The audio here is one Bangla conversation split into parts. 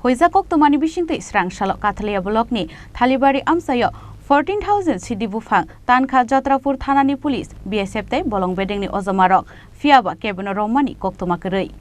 Hoiza Koktumani Bishingti Srang Shalok Kathalia Blockni, Thalibari Amchaio, 14,000 Siddi Buphang, Tankha Jatrapur Thanani Police, BSF Tay, Bolong Bedingni Ozamarok, Fiaba Kebino Romani, Koktumakerei.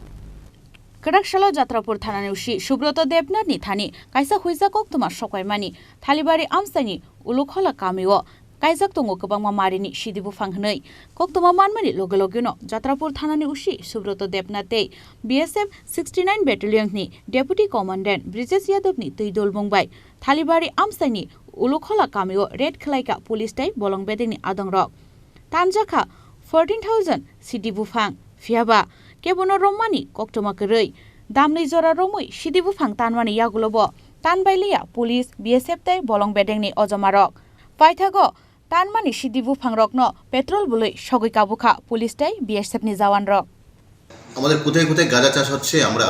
Kerakshalo Jatrapur Thanani Ushi, Shubroto Debnani Thani, Kaisa Huiza Koktuma Shokaimani, Thalibari Amsani, Ulukhola Kamio, Kaizak Tongo Kabang Marini, Siddi Buphang Nei, Koktuma Manmani, Logologino, Jatrapur Thanani Ushi, Shubroto Debnate, BSF 69 Battalion Ni, Deputy Commandant, Bridges Yadovni, Tuidol Mumbai, Thalibari Amsani, Ulukhola Kamio, Red Klaika, Police Tay, Bolong Bedini Adong Rock, Tanjaka, 14,000, Siddi Buphang, Fiaba, Kebono Romani, Koktumakerei, Damni Zora Romui, Siddi Buphang Tanwani Yagulobo, Tanbailia, Police, BSF Tay, Bolong Bedini Ozamarok, Paithago, Tanmani Siddi Buphang Rockno, Petrol Bului, Shogui Kabuka, Police Tay, BSF ni Zawan Rock. আমাদের কোথায় কোথায় গাঁজা চাষ হচ্ছে আমরা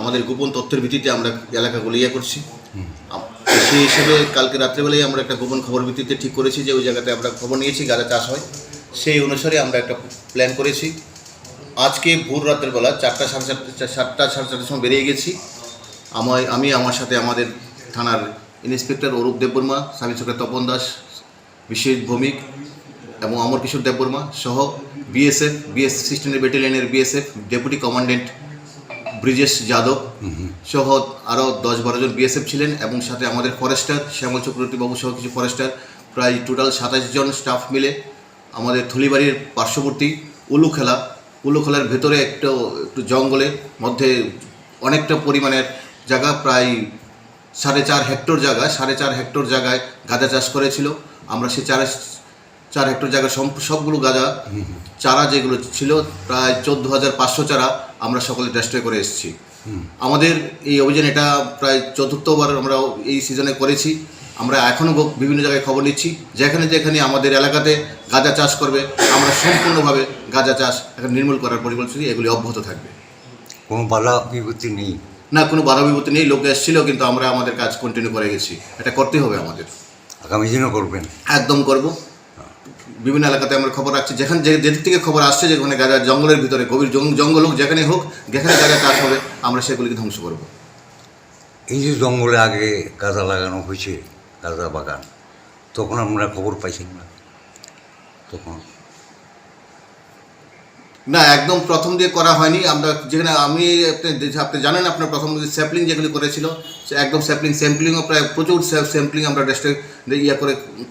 আমাদের গোপন তথ্যের ভিত্তিতে আমরা এলাকাগুলো করছি সেই হিসেবে কালকে রাত্রিবেলায় আমরা একটা গোপন খবর ভিত্তিতে ঠিক করেছি যে ওই জায়গাতে আমরা খবর নিয়েছি গাঁজা চাষ হয় সেই অনুসারে আমরা একটা প্ল্যান করেছি আজকে ভোর রাতের বেলা 4টা 7:30 সময় বেরিয়ে গেছি আমি আমার সাথে আমাদের থানার inspector Arup Debbarma sub inspector Tapan Das বিশেষ ভৌমিক এবং অমর কিশোর দেববর্মা সহ BSF 69 ব্যাটালিয়নের BSF deputy commandant Brijesh Yadav সহ আরও 10-12 জন BSF ছিলেন এবং সাথে আমাদের ফরেস্টার শ্যামল চক্রবর্তী বাবু সহ কিছু ফরেস্টার প্রায় টোটাল 27 জন স্টাফ মিলে আমাদের থলিবাড়ির পার্শ্ববর্তী উলুখেলার ভেতরে একটু জঙ্গলের মধ্যে অনেকটা পরিমাণের জায়গা প্রায় 4.5 হেক্টর জায়গায় গাঁজা চাষ করেছিল আমরা সেই 4 হেক্টর জায়গায় সবগুলো গাঁজা চারা যেগুলো ছিল প্রায় 14,500 চারা আমরা সকলে ডেস্ট্রয় করে এসেছি আমাদের এই অভিযান এটা প্রায় চতুর্থবার আমরা এই সিজনে করেছি আমরা এখনও বিভিন্ন জায়গায় খবর নিচ্ছি যেখানে আমাদের এলাকাতে গাঁজা চাষ করবে আমরা সম্পূর্ণভাবে গাঁজা চাষ এখন নির্মূল করার পরিকল্পনা এগুলি অব্যাহত থাকবে কোনো বাধা বিপত্তি নেই না কোনো বাধা বিপত্তি নেই লোক এসেছিল কিন্তু আমরা আমাদের কাজ কন্টিনিউ করে গেছি এটা করতে হবে আমাদের আগামী দিনও করবেন একদম করব বিভিন্ন এলাকাতে আমরা খবর রাখছি যেদিক থেকে খবর আসছে যেখানে গাঁজা জঙ্গলের ভিতরে গভীর জঙ্গল হোক যেখানে গাঁজা চাষ হবে আমরা সেগুলিকে ধ্বংস করব এই যে জঙ্গলে আগে গাঁজা লাগানো হয়েছে গাঁজা বাগান তখন আমরা খবর পাইছেন না তখন না একদম প্রথম দিয়ে করা হয়নি আমরা যেখানে আপনি জানেন আপনার প্রথম স্যাম্পলিং যেগুলি করেছিল একদম স্যাম্পলিংও প্রায় প্রচুর স্যাম্পলিং আমরা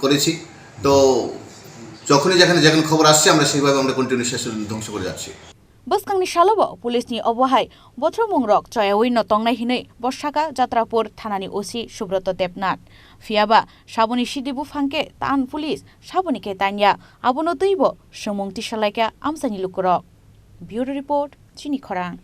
করেছি তো যখনই যেখানে খবর আসছে আমরা সেইভাবে আমরা কন্টিনিউ ধ্বংস করে যাচ্ছি Buphangni Shalobo, Police ni Obohai, Botromungrok, Choyawin no Tongnai Hine, Boshaka, Jatrapur, Thanani Osi, Shubroto Debnat, Fiaba, Shaboni Siddi Buphangke, Tan Police, Shaboni Ketanya, Abono Tuibo, Shomong Tishalaika, Amsani Lukurok. Bureau Report, Chini Khorang.